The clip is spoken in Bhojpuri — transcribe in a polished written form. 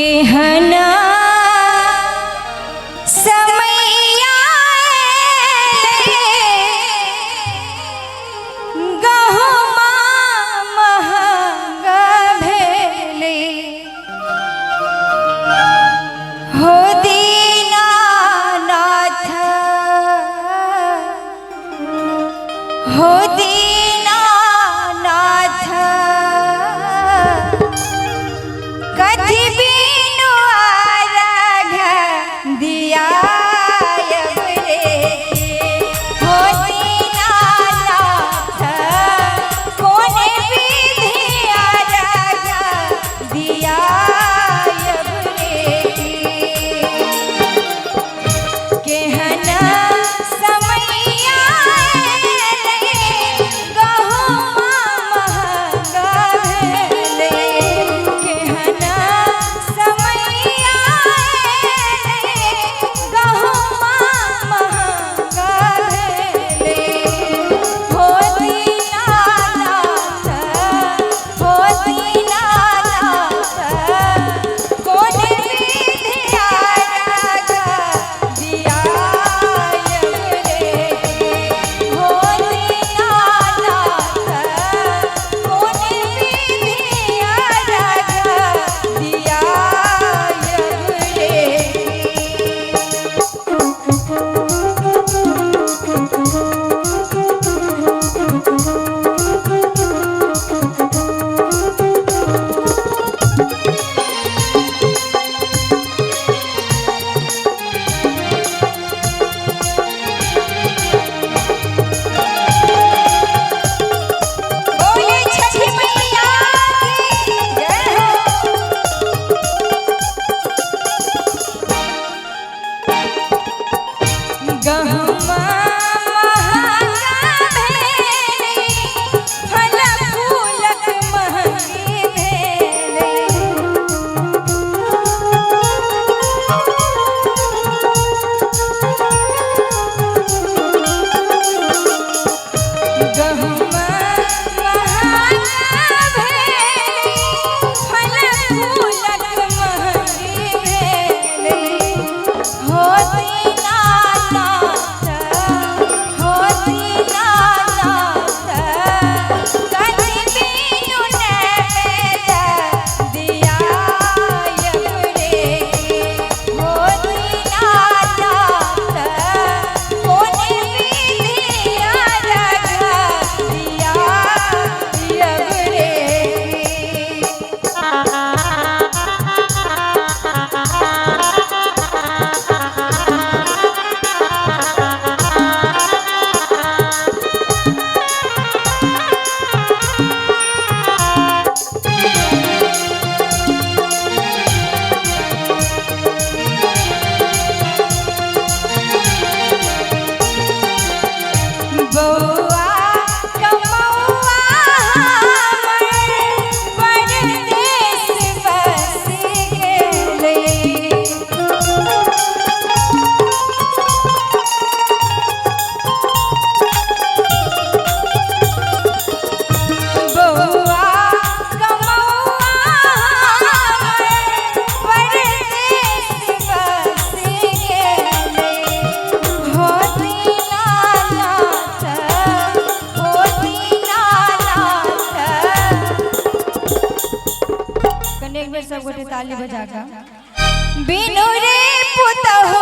केहना समैया गहुमा महंगा भेले हो दीनानाथ हो दीनानाथ कथी बिनु आराग दिया हो दीनानाथ कोने विधि आराग दिया केहना समैया गहुमा महंगा भेले केहना समैया गहुमा महंगा भेले हो दीनानाथ कोने विधि आराग दिया हो दीनानाथ कोने विधि आराग दिया बोले छठी मैया की जय हो। गहुमा महंगा भेले फल फूलक महंगी भेले गहुमा महंगा भेले फल फूलक महंगी भेले हो दीनानाथ कथी बिनु नैवेद्य दिया हो दीनानाथ कोने विधि आराग दिया बौआ कमौआ हमर परदेस बस गेले बौआ कमौआ हमर परदेस बस गेले हो दीनानाथ कने एक बेर सब गोटे ताली बजा का बिनु रे पुतहु